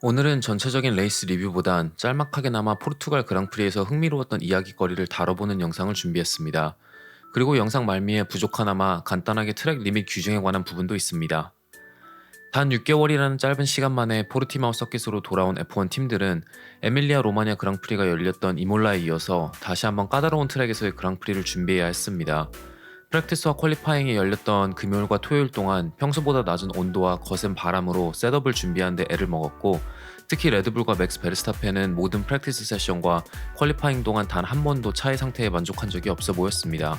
오늘은 전체적인 레이스 리뷰보단 짤막하게나마 포르투갈 그랑프리에서 흥미로웠던 이야기거리를 다뤄보는 영상을 준비했습니다. 그리고 영상 말미에 부족하나마 간단하게 트랙 리밋 규정에 관한 부분도 있습니다. 단 6개월이라는 짧은 시간 만에 포르티마오 서킷으로 돌아온 F1 팀들은 에밀리아 로마냐 그랑프리가 열렸던 이몰라에 이어서 다시 한번 까다로운 트랙에서의 그랑프리를 준비해야 했습니다. 프랙티스와 퀄리파잉에 열렸던 금요일과 토요일 동안 평소보다 낮은 온도와 거센 바람으로 셋업을 준비하는데 애를 먹었고, 특히 레드불과 맥스 베르스타펜은 모든 프랙티스 세션과 퀄리파잉 동안 단 한 번도 차의 상태에 만족한 적이 없어 보였습니다.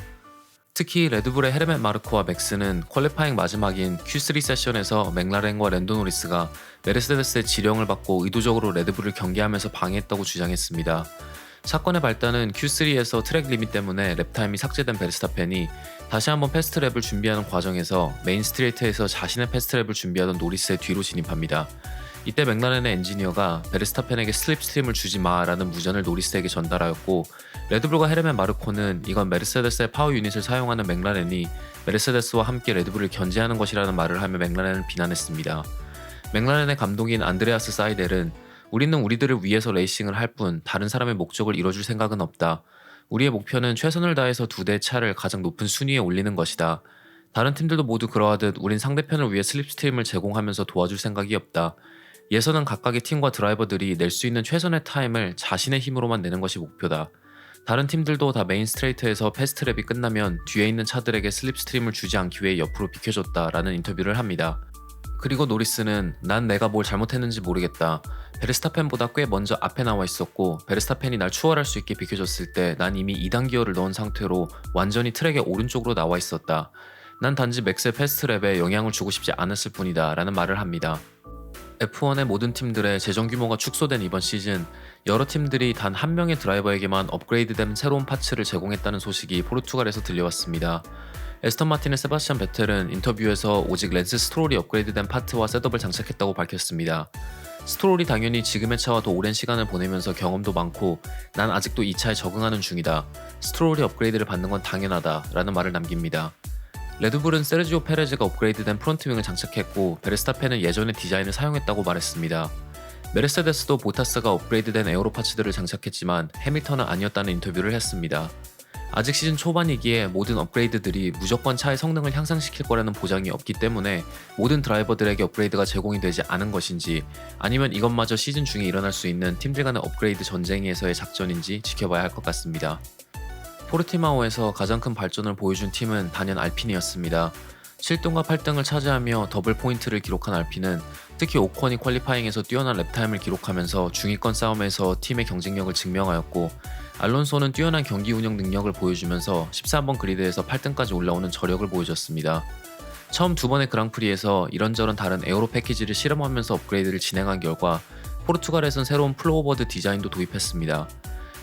특히 레드불의 헤르멧 마르코와 맥스는 퀄리파잉 마지막인 Q3 세션에서 맥라렌과 랜도 노리스가 메르세데스의 지령을 받고 의도적으로 레드불을 경계하면서 방해했다고 주장했습니다. 사건의 발단은 Q3에서 트랙 리밋 때문에 랩타임이 삭제된 베르스타펜이 다시 한번 패스트랩을 준비하는 과정에서 메인 스트레이트에서 자신의 패스트랩을 준비하던 노리스의 뒤로 진입합니다. 이때 맥라렌의 엔지니어가 베르스타펜에게 슬립스트림을 주지 마라는 무전을 노리스에게 전달하였고, 레드불과 헤르멧 마르코는 이건 메르세데스의 파워 유닛을 사용하는 맥라렌이 메르세데스와 함께 레드불을 견제하는 것이라는 말을 하며 맥라렌을 비난했습니다. 맥라렌의 감독인 안드레아스 사이델은 우리는 우리들을 위해서 레이싱을 할 뿐 다른 사람의 목적을 이뤄줄 생각은 없다. 우리의 목표는 최선을 다해서 두 대의 차를 가장 높은 순위에 올리는 것이다. 다른 팀들도 모두 그러하듯 우린 상대편을 위해 슬립스트림을 제공하면서 도와줄 생각이 없다. 예선은 각각의 팀과 드라이버들이 낼 수 있는 최선의 타임을 자신의 힘으로만 내는 것이 목표다. 다른 팀들도 다 메인 스트레이트에서 패스트랩이 끝나면 뒤에 있는 차들에게 슬립스트림을 주지 않기 위해 옆으로 비켜줬다라는 인터뷰를 합니다. 그리고 노리스는 난 내가 뭘 잘못했는지 모르겠다. 베르스타펜보다 꽤 먼저 앞에 나와 있었고, 베르스타펜이 날 추월할 수 있게 비켜줬을 때 난 이미 2단 기어를 넣은 상태로 완전히 트랙의 오른쪽으로 나와 있었다. 난 단지 맥스의 패스트랩에 영향을 주고 싶지 않았을 뿐이다 라는 말을 합니다. F1의 모든 팀들의 재정 규모가 축소된 이번 시즌, 여러 팀들이 단 한 명의 드라이버에게만 업그레이드된 새로운 파츠를 제공했다는 소식이 포르투갈에서 들려왔습니다. 에스턴 마틴의 세바스찬 베텔은 인터뷰에서 오직 랜스 스트롤이 업그레이드된 파트와 셋업을 장착했다고 밝혔습니다. 스트롤이 당연히 지금의 차와 더 오랜 시간을 보내면서 경험도 많고 난 아직도 이 차에 적응하는 중이다. 스트롤이 업그레이드를 받는 건 당연하다 라는 말을 남깁니다. 레드불은 세르지오 페레즈가 업그레이드된 프론트윙을 장착했고, 베르스타펜은 예전의 디자인을 사용했다고 말했습니다. 메르세데스도 보타스가 업그레이드된 에어로 파츠들을 장착했지만 해밀턴은 아니었다는 인터뷰를 했습니다. 아직 시즌 초반이기에 모든 업그레이드들이 무조건 차의 성능을 향상시킬 거라는 보장이 없기 때문에 모든 드라이버들에게 업그레이드가 제공이 되지 않은 것인지, 아니면 이것마저 시즌 중에 일어날 수 있는 팀들 간의 업그레이드 전쟁에서의 작전인지 지켜봐야 할 것 같습니다. 포르티마오에서 가장 큰 발전을 보여준 팀은 단연 알핀이었습니다. 7등과 8등을 차지하며 더블 포인트를 기록한 알핀은 특히 오콘이 퀄리파잉에서 뛰어난 랩타임을 기록하면서 중위권 싸움에서 팀의 경쟁력을 증명하였고, 알론소는 뛰어난 경기 운영 능력을 보여주면서 13번 그리드에서 8등까지 올라오는 저력을 보여줬습니다. 처음 두 번의 그랑프리에서 이런저런 다른 에어로 패키지를 실험하면서 업그레이드를 진행한 결과 포르투갈에선 새로운 플로어보드 디자인도 도입했습니다.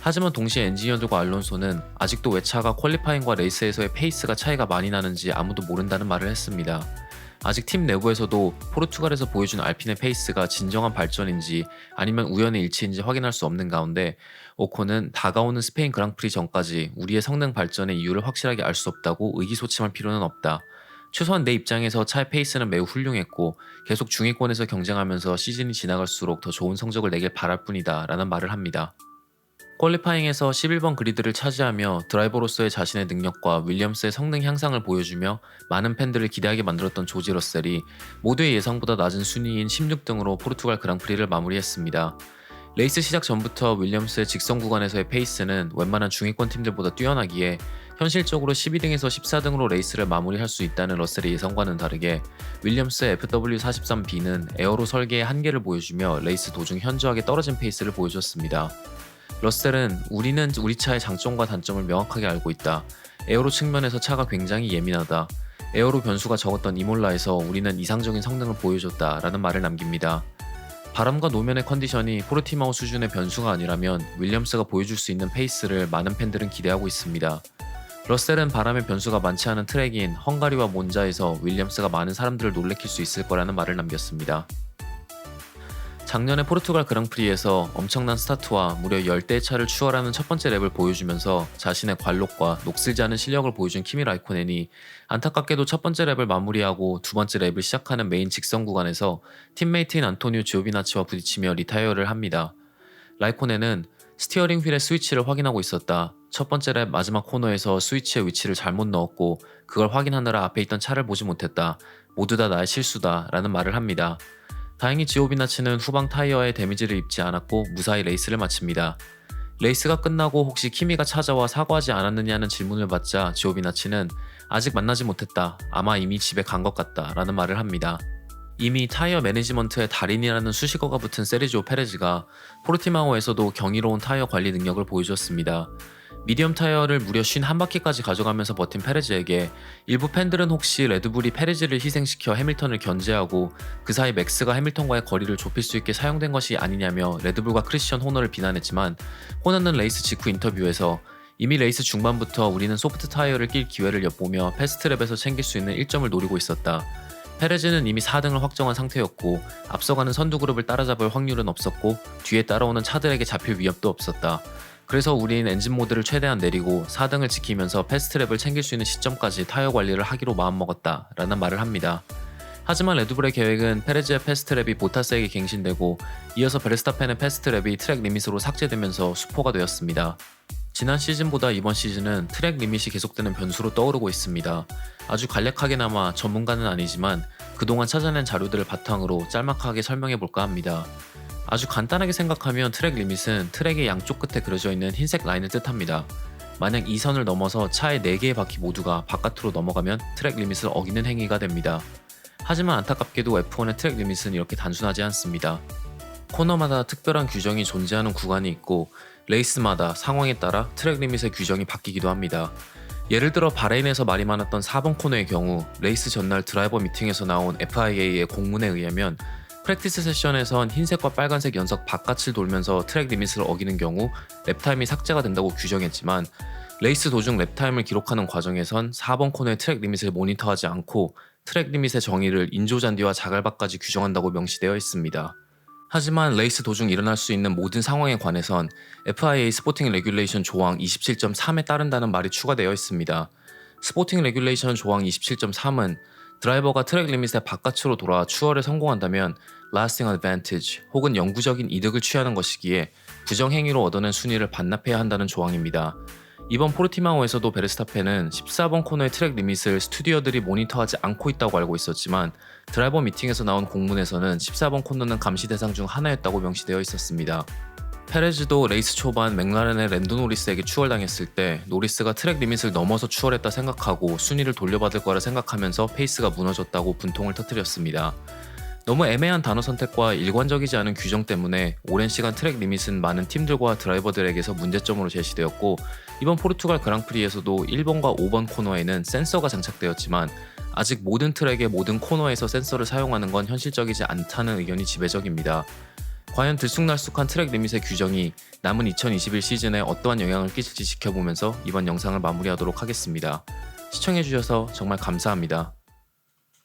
하지만 동시에 엔지니어들과 알론소는 아직도 왜 차가 퀄리파잉과 레이스에서의 페이스가 차이가 많이 나는지 아무도 모른다는 말을 했습니다. 아직 팀 내부에서도 포르투갈에서 보여준 알핀의 페이스가 진정한 발전인지 아니면 우연의 일치인지 확인할 수 없는 가운데, 오콘은 다가오는 스페인 그랑프리 전까지 우리의 성능 발전의 이유를 확실하게 알 수 없다고 의기소침할 필요는 없다. 최소한 내 입장에서 차의 페이스는 매우 훌륭했고 계속 중위권에서 경쟁하면서 시즌이 지나갈수록 더 좋은 성적을 내길 바랄 뿐이다 라는 말을 합니다. 퀄리파잉에서 11번 그리드를 차지하며 드라이버로서의 자신의 능력과 윌리엄스의 성능 향상을 보여주며 많은 팬들을 기대하게 만들었던 조지 러셀이 모두의 예상보다 낮은 순위인 16등으로 포르투갈 그랑프리를 마무리했습니다. 레이스 시작 전부터 윌리엄스의 직선 구간에서의 페이스는 웬만한 중위권 팀들보다 뛰어나기에 현실적으로 12등에서 14등으로 레이스를 마무리할 수 있다는 러셀의 예상과는 다르게 윌리엄스의 FW43B는 에어로 설계의 한계를 보여주며 레이스 도중 현저하게 떨어진 페이스를 보여줬습니다. 러셀은 우리는 우리 차의 장점과 단점을 명확하게 알고 있다. 에어로 측면에서 차가 굉장히 예민하다. 에어로 변수가 적었던 이몰라에서 우리는 이상적인 성능을 보여줬다 라는 말을 남깁니다. 바람과 노면의 컨디션이 포르티마오 수준의 변수가 아니라면 윌리엄스가 보여줄 수 있는 페이스를 많은 팬들은 기대하고 있습니다. 러셀은 바람의 변수가 많지 않은 트랙인 헝가리와 몬자에서 윌리엄스가 많은 사람들을 놀래킬 수 있을 거라는 말을 남겼습니다. 작년에 포르투갈 그랑프리에서 엄청난 스타트와 무려 10대의 차를 추월하는 첫 번째 랩을 보여주면서 자신의 관록과 녹슬지 않은 실력을 보여준 키미 라이코넨이 안타깝게도 첫 번째 랩을 마무리하고 두 번째 랩을 시작하는 메인 직선 구간에서 팀메이트인 안토니오 지오비나치와 부딪히며 리타이어를 합니다. 라이코넨은 스티어링 휠의 스위치를 확인하고 있었다. 첫 번째 랩 마지막 코너에서 스위치의 위치를 잘못 넣었고 그걸 확인하느라 앞에 있던 차를 보지 못했다. 모두 다 나의 실수다 라는 말을 합니다. 다행히 지오비나치는 후방 타이어에 데미지를 입지 않았고 무사히 레이스를 마칩니다. 레이스가 끝나고 혹시 키미가 찾아와 사과하지 않았느냐는 질문을 받자 지오비나치는 아직 만나지 못했다. 아마 이미 집에 간 것 같다 라는 말을 합니다. 이미 타이어 매니지먼트의 달인이라는 수식어가 붙은 세르지오 페레즈가 포르티마오에서도 경이로운 타이어 관리 능력을 보여줬습니다. 미디엄 타이어를 무려 51바퀴까지 가져가면서 버틴 페레즈에게 일부 팬들은 혹시 레드불이 페레즈를 희생시켜 해밀턴을 견제하고 그 사이 맥스가 해밀턴과의 거리를 좁힐 수 있게 사용된 것이 아니냐며 레드불과 크리스천 호너를 비난했지만 호너는 레이스 직후 인터뷰에서 이미 레이스 중반부터 우리는 소프트 타이어를 낄 기회를 엿보며 패스트랩에서 챙길 수 있는 1점을 노리고 있었다. 페레즈는 이미 4등을 확정한 상태였고 앞서가는 선두 그룹을 따라잡을 확률은 없었고 뒤에 따라오는 차들에게 잡힐 위협도 없었다. 그래서 우린 엔진 모드를 최대한 내리고 4등을 지키면서 패스트랩을 챙길 수 있는 시점까지 타이어 관리를 하기로 마음먹었다 라는 말을 합니다. 하지만 레드불의 계획은 페레즈의 패스트랩이 보타스에게 갱신되고 이어서 베르스타펜의 패스트랩이 트랙 리밋으로 삭제되면서 수포가 되었습니다. 지난 시즌보다 이번 시즌은 트랙 리밋이 계속되는 변수로 떠오르고 있습니다. 아주 간략하게나마 전문가는 아니지만 그동안 찾아낸 자료들을 바탕으로 짤막하게 설명해볼까 합니다. 아주 간단하게 생각하면 트랙 리밋은 트랙의 양쪽 끝에 그려져 있는 흰색 라인을 뜻합니다. 만약 이 선을 넘어서 차의 4개의 바퀴 모두가 바깥으로 넘어가면 트랙 리밋을 어기는 행위가 됩니다. 하지만 안타깝게도 F1의 트랙 리밋은 이렇게 단순하지 않습니다. 코너마다 특별한 규정이 존재하는 구간이 있고 레이스마다 상황에 따라 트랙 리밋의 규정이 바뀌기도 합니다. 예를 들어 바레인에서 말이 많았던 4번 코너의 경우 레이스 전날 드라이버 미팅에서 나온 FIA의 공문에 의하면 프랙티스 세션에선 흰색과 빨간색 연석 바깥을 돌면서 트랙 리밋을 어기는 경우 랩타임이 삭제가 된다고 규정했지만 레이스 도중 랩타임을 기록하는 과정에선 4번 코너의 트랙 리밋을 모니터하지 않고 트랙 리밋의 정의를 인조잔디와 자갈바까지 규정한다고 명시되어 있습니다. 하지만 레이스 도중 일어날 수 있는 모든 상황에 관해선 FIA 스포팅 레귤레이션 조항 27.3에 따른다는 말이 추가되어 있습니다. 스포팅 레귤레이션 조항 27.3은 드라이버가 트랙 리밋의 바깥으로 돌아 추월에 성공한다면 lasting advantage 혹은 영구적인 이득을 취하는 것이기에 부정행위로 얻어낸 순위를 반납해야 한다는 조항입니다. 이번 포르티마오에서도 베르스타펜은 14번 코너의 트랙 리밋을 스튜디오들이 모니터하지 않고 있다고 알고 있었지만 드라이버 미팅에서 나온 공문에서는 14번 코너는 감시 대상 중 하나였다고 명시되어 있었습니다. 페레즈도 레이스 초반 맥라렌의 랜도 노리스에게 추월당했을 때 노리스가 트랙 리밋을 넘어서 추월했다 생각하고 순위를 돌려받을 거라 생각하면서 페이스가 무너졌다고 분통을 터뜨렸습니다. 너무 애매한 단어 선택과 일관적이지 않은 규정 때문에 오랜 시간 트랙 리밋은 많은 팀들과 드라이버들에게서 문제점으로 제시되었고 이번 포르투갈 그랑프리에서도 1번과 5번 코너에는 센서가 장착되었지만 아직 모든 트랙의 모든 코너에서 센서를 사용하는 건 현실적이지 않다는 의견이 지배적입니다. 과연 들쑥날쑥한 트랙 리밋의 규정이 남은 2021 시즌에 어떠한 영향을 끼칠지 지켜보면서 이번 영상을 마무리하도록 하겠습니다. 시청해주셔서 정말 감사합니다.